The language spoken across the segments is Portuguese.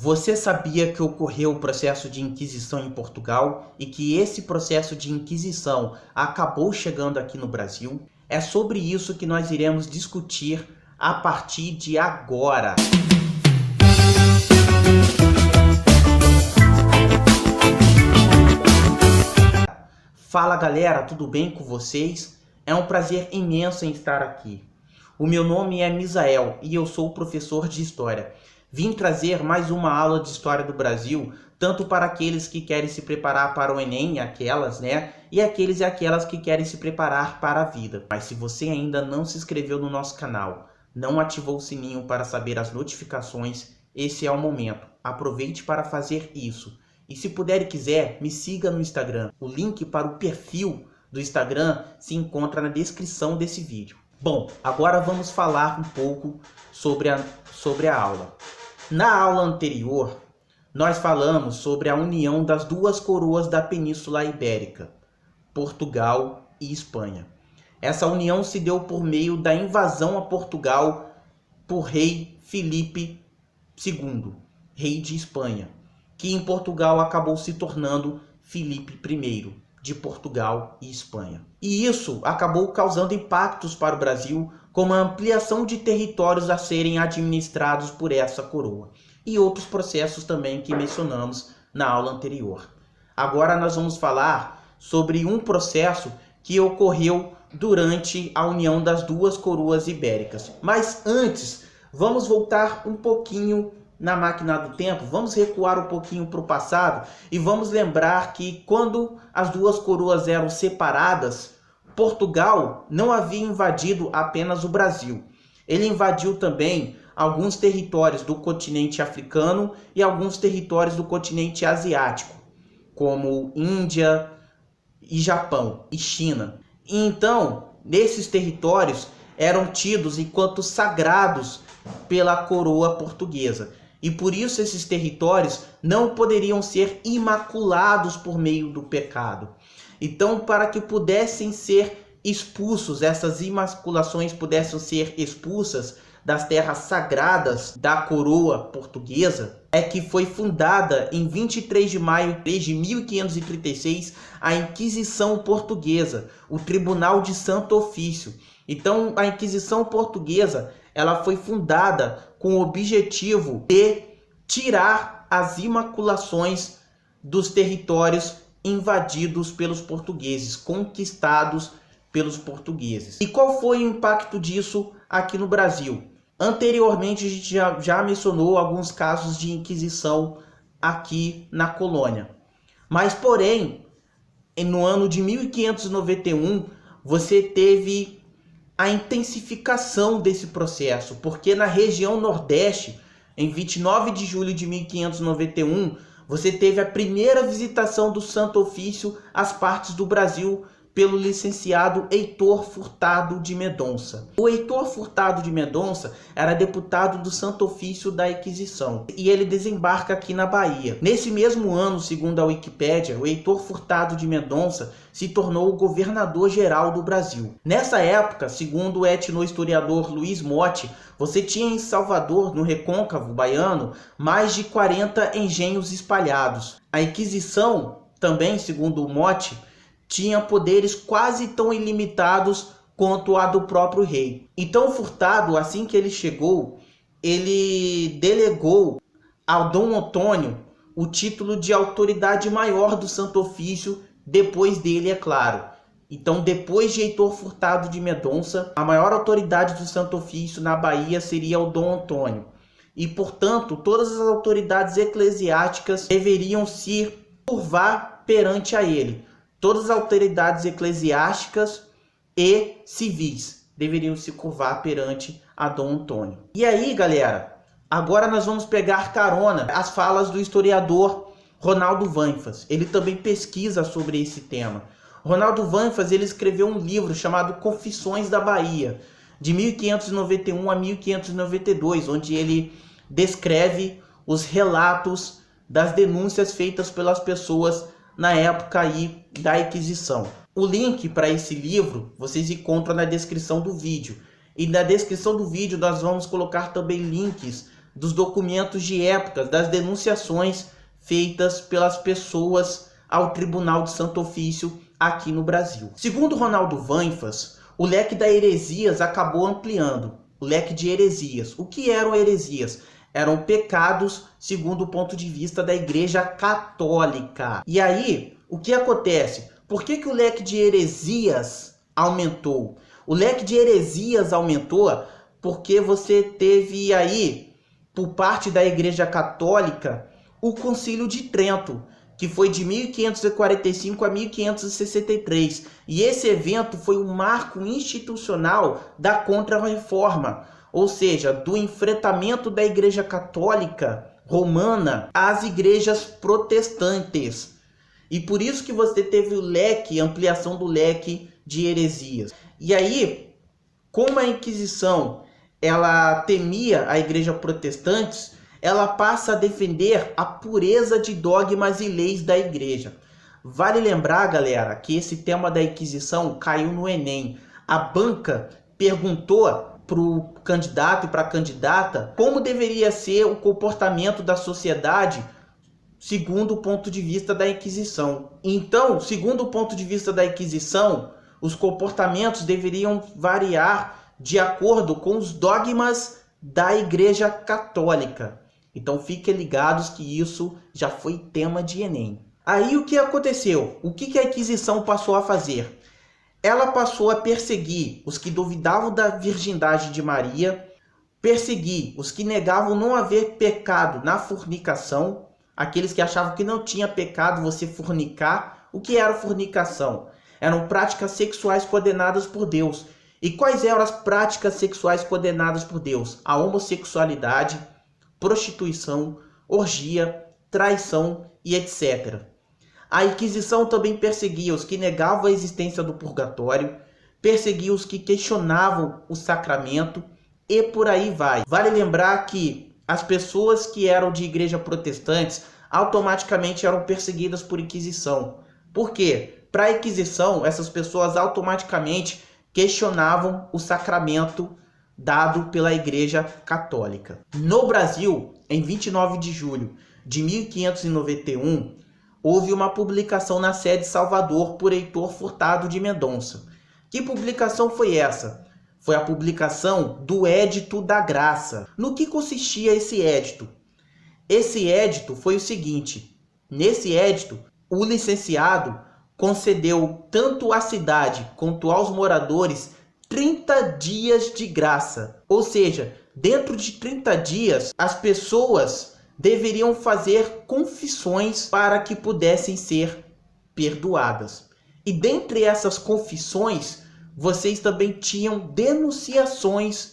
Você sabia que ocorreu o processo de Inquisição em Portugal e que esse processo de Inquisição acabou chegando aqui no Brasil? É sobre isso que nós iremos discutir a partir de agora. Fala galera, tudo bem com vocês? É um prazer imenso em estar aqui. O meu nome é Misael e eu sou professor de História. Vim trazer mais uma aula de História do Brasil, tanto para aqueles que querem se preparar para o Enem, e aqueles e aquelas que querem se preparar para a vida. Mas se você ainda não se inscreveu no nosso canal, não ativou o sininho para saber as notificações, esse é o momento. Aproveite para fazer isso. E se puder e quiser, me siga no Instagram. O link para o perfil do Instagram se encontra na descrição desse vídeo. Bom, agora vamos falar um pouco sobre a aula. Na aula anterior, nós falamos sobre a união das duas coroas da Península Ibérica, Portugal e Espanha. Essa união se deu por meio da invasão a Portugal por rei Filipe II, rei de Espanha, que em Portugal acabou se tornando Filipe I, de Portugal e Espanha. E isso acabou causando impactos para o Brasil, como a ampliação de territórios a serem administrados por essa coroa, e outros processos também que mencionamos na aula anterior. Agora nós vamos falar sobre um processo que ocorreu durante a união das duas coroas ibéricas. Mas antes, vamos voltar um pouquinho na máquina do tempo, vamos recuar um pouquinho para o passado e vamos lembrar que quando as duas coroas eram separadas, Portugal não havia invadido apenas o Brasil. Ele invadiu também alguns territórios do continente africano e alguns territórios do continente asiático, como Índia e Japão e China. E então, nesses territórios eram tidos enquanto sagrados pela coroa portuguesa. E por isso esses territórios não poderiam ser imaculados por meio do pecado. Então, para que pudessem ser expulsos, essas imaculações pudessem ser expulsas das terras sagradas da coroa portuguesa, é que foi fundada em 23 de maio de 1536 a Inquisição Portuguesa, o Tribunal de Santo Ofício. Então, a Inquisição Portuguesa, ela foi fundada com o objetivo de tirar as imaculações dos territórios invadidos pelos portugueses, conquistados pelos portugueses. E qual foi o impacto disso aqui no Brasil? Anteriormente a gente já mencionou alguns casos de Inquisição aqui na colônia. Mas porém, no ano de 1591, você teve a intensificação desse processo, porque na região Nordeste, em 29 de julho de 1591, você teve a primeira visitação do Santo Ofício às partes do Brasil pelo licenciado Heitor Furtado de Mendonça. O Heitor Furtado de Mendonça era deputado do Santo Ofício da Inquisição e ele desembarca aqui na Bahia. Nesse mesmo ano, segundo a Wikipédia, o Heitor Furtado de Mendonça se tornou o governador-geral do Brasil. Nessa época, segundo o etnohistoriador Luiz Motti, você tinha em Salvador, no Recôncavo baiano, mais de 40 engenhos espalhados. A Inquisição, também segundo o Motti, tinha poderes quase tão ilimitados quanto a do próprio rei. Então Furtado, assim que ele chegou, ele delegou ao Dom Antônio o título de autoridade maior do Santo Ofício, depois dele, é claro. Então, depois de Heitor Furtado de Mendonça, a maior autoridade do Santo Ofício na Bahia seria o Dom Antônio. E, portanto, todas as autoridades eclesiásticas deveriam se curvar perante a ele. Todas as autoridades eclesiásticas e civis deveriam se curvar perante a Dom Antônio. E aí, galera, agora nós vamos pegar carona as falas do historiador Ronaldo Vanfas. Ele também pesquisa sobre esse tema. Ronaldo Vanfas, ele escreveu um livro chamado Confissões da Bahia, de 1591 a 1592, onde ele descreve os relatos das denúncias feitas pelas pessoas na época aí da Inquisição. O link para esse livro vocês encontram na descrição do vídeo. E na descrição do vídeo nós vamos colocar também links dos documentos de época, das denunciações feitas pelas pessoas ao Tribunal de Santo Ofício aqui no Brasil. Segundo Ronaldo Vanfas, o leque da heresias acabou ampliando. O leque de heresias. O que eram heresias? Eram pecados segundo o ponto de vista da Igreja Católica. E aí, o que acontece? Por que o leque de heresias aumentou? O leque de heresias aumentou porque você teve aí, por parte da Igreja Católica, o Concílio de Trento, que foi de 1545 a 1563. E esse evento foi um marco institucional da Contra-Reforma, ou seja, do enfrentamento da Igreja Católica Romana às igrejas protestantes. E por isso que você teve o leque, ampliação do leque de heresias. E aí, como a Inquisição ela temia a igreja protestante, ela passa a defender a pureza de dogmas e leis da igreja. Vale lembrar, galera, que esse tema da Inquisição caiu no Enem. A banca perguntou para o candidato e para a candidata como deveria ser o comportamento da sociedade segundo o ponto de vista da Inquisição. Então, segundo o ponto de vista da Inquisição, os comportamentos deveriam variar de acordo com os dogmas da Igreja Católica. Então fiquem ligados que isso já foi tema de Enem. Aí o que aconteceu? O que a Inquisição passou a fazer? Ela passou a perseguir os que duvidavam da virgindade de Maria, perseguir os que negavam não haver pecado na fornicação, aqueles que achavam que não tinha pecado você fornicar. O que era fornicação? Eram práticas sexuais condenadas por Deus. E quais eram as práticas sexuais condenadas por Deus? A homossexualidade, prostituição, orgia, traição e etc. A Inquisição também perseguia os que negavam a existência do purgatório, perseguia os que questionavam o sacramento e por aí vai. Vale lembrar que as pessoas que eram de igreja protestantes automaticamente eram perseguidas por Inquisição. Por quê? Para a Inquisição, essas pessoas automaticamente questionavam o sacramento dado pela Igreja Católica. No Brasil, em 29 de julho de 1591, houve uma publicação na sede de Salvador por Heitor Furtado de Mendonça. Que publicação foi essa? Foi a publicação do Édito da Graça. No que consistia esse édito? Esse édito foi o seguinte: nesse édito, o licenciado concedeu tanto à cidade quanto aos moradores 30 dias de graça. Ou seja, dentro de 30 dias, as pessoas deveriam fazer confissões para que pudessem ser perdoadas. E dentre essas confissões, vocês também tinham denunciações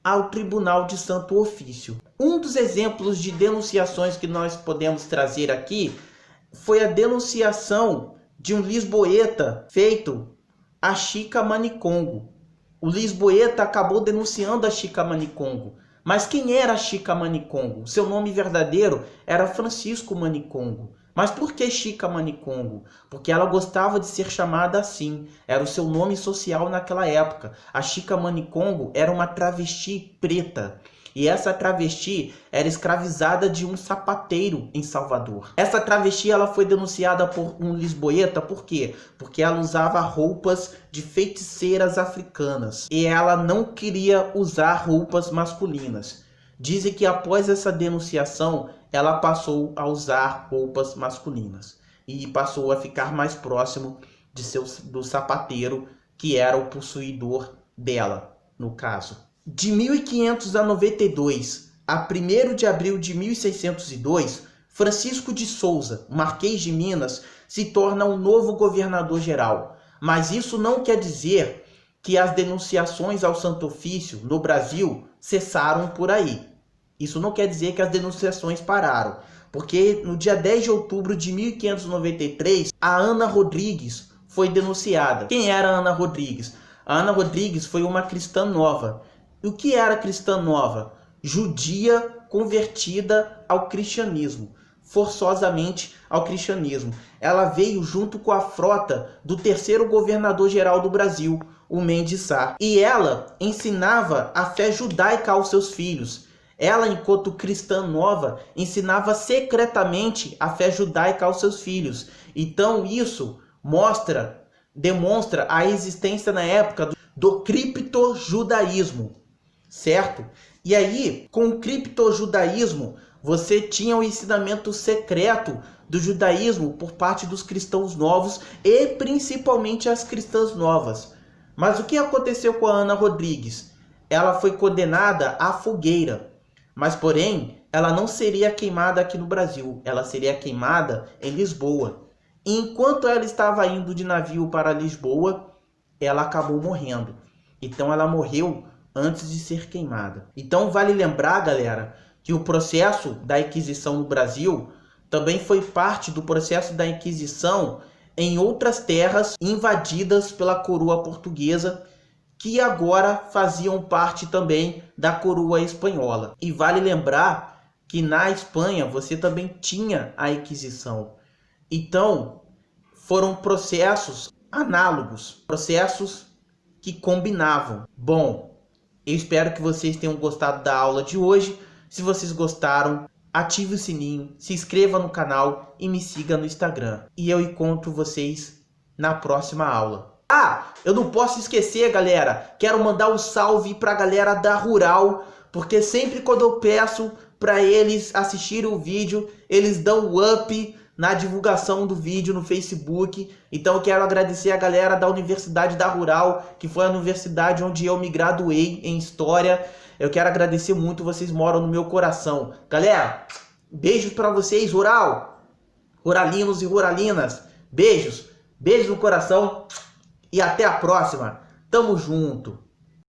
ao Tribunal de Santo Ofício. Um dos exemplos de denunciações que nós podemos trazer aqui foi a denunciação de um lisboeta feito a Chica Manicongo. O lisboeta acabou denunciando a Chica Manicongo. Mas quem era a Chica Manicongo? Seu nome verdadeiro era Francisco Manicongo. Mas por que Chica Manicongo? Porque ela gostava de ser chamada assim. Era o seu nome social naquela época. A Chica Manicongo era uma travesti preta. E essa travesti era escravizada de um sapateiro em Salvador. Essa travesti ela foi denunciada por um lisboeta, por quê? Porque ela usava roupas de feiticeiras africanas. E ela não queria usar roupas masculinas. Dizem que após essa denunciação, ela passou a usar roupas masculinas. E passou a ficar mais próximo do sapateiro, que era o possuidor dela, no caso. De 1500 a 92 a 1º de abril de 1602, Francisco de Souza, Marquês de Minas, se torna um novo governador-geral. Mas isso não quer dizer que as denunciações ao Santo Ofício no Brasil cessaram por aí. Isso não quer dizer que as denunciações pararam, porque no dia 10 de outubro de 1593, a Ana Rodrigues foi denunciada. Quem era a Ana Rodrigues? A Ana Rodrigues foi uma cristã nova. E o que era cristã nova? Judia convertida ao cristianismo, forçosamente ao cristianismo. Ela veio junto com a frota do 3º governador-geral do Brasil, o Mendes Sá. E ela ensinava a fé judaica aos seus filhos. Ela, enquanto cristã nova, ensinava secretamente a fé judaica aos seus filhos. Então isso demonstra a existência na época do criptojudaísmo, certo? E aí, com o criptojudaísmo, você tinha o ensinamento secreto do judaísmo por parte dos cristãos novos e principalmente as cristãs novas. Mas o que aconteceu com a Ana Rodrigues? Ela foi condenada à fogueira, mas porém, ela não seria queimada aqui no Brasil, ela seria queimada em Lisboa. E enquanto ela estava indo de navio para Lisboa, ela acabou morrendo. Então ela morreu antes de ser queimada. Então vale lembrar, galera, que o processo da Inquisição no Brasil também foi parte do processo da Inquisição em outras terras invadidas pela coroa portuguesa, que agora faziam parte também da coroa espanhola. E vale lembrar que na Espanha você também tinha a Inquisição. Então, foram processos análogos, processos que combinavam. Bom, eu espero que vocês tenham gostado da aula de hoje. Se vocês gostaram, ative o sininho, se inscreva no canal e me siga no Instagram. E eu encontro vocês na próxima aula. Ah, eu não posso esquecer, galera. Quero mandar um salve pra galera da Rural, porque sempre quando eu peço para eles assistirem o vídeo, eles dão up na divulgação do vídeo no Facebook. Então eu quero agradecer a galera da Universidade da Rural, que foi a universidade onde eu me graduei em História. Eu quero agradecer muito, vocês moram no meu coração. Galera, beijos para vocês, Rural, ruralinos e ruralinas. Beijos, beijos no coração e até a próxima. Tamo junto.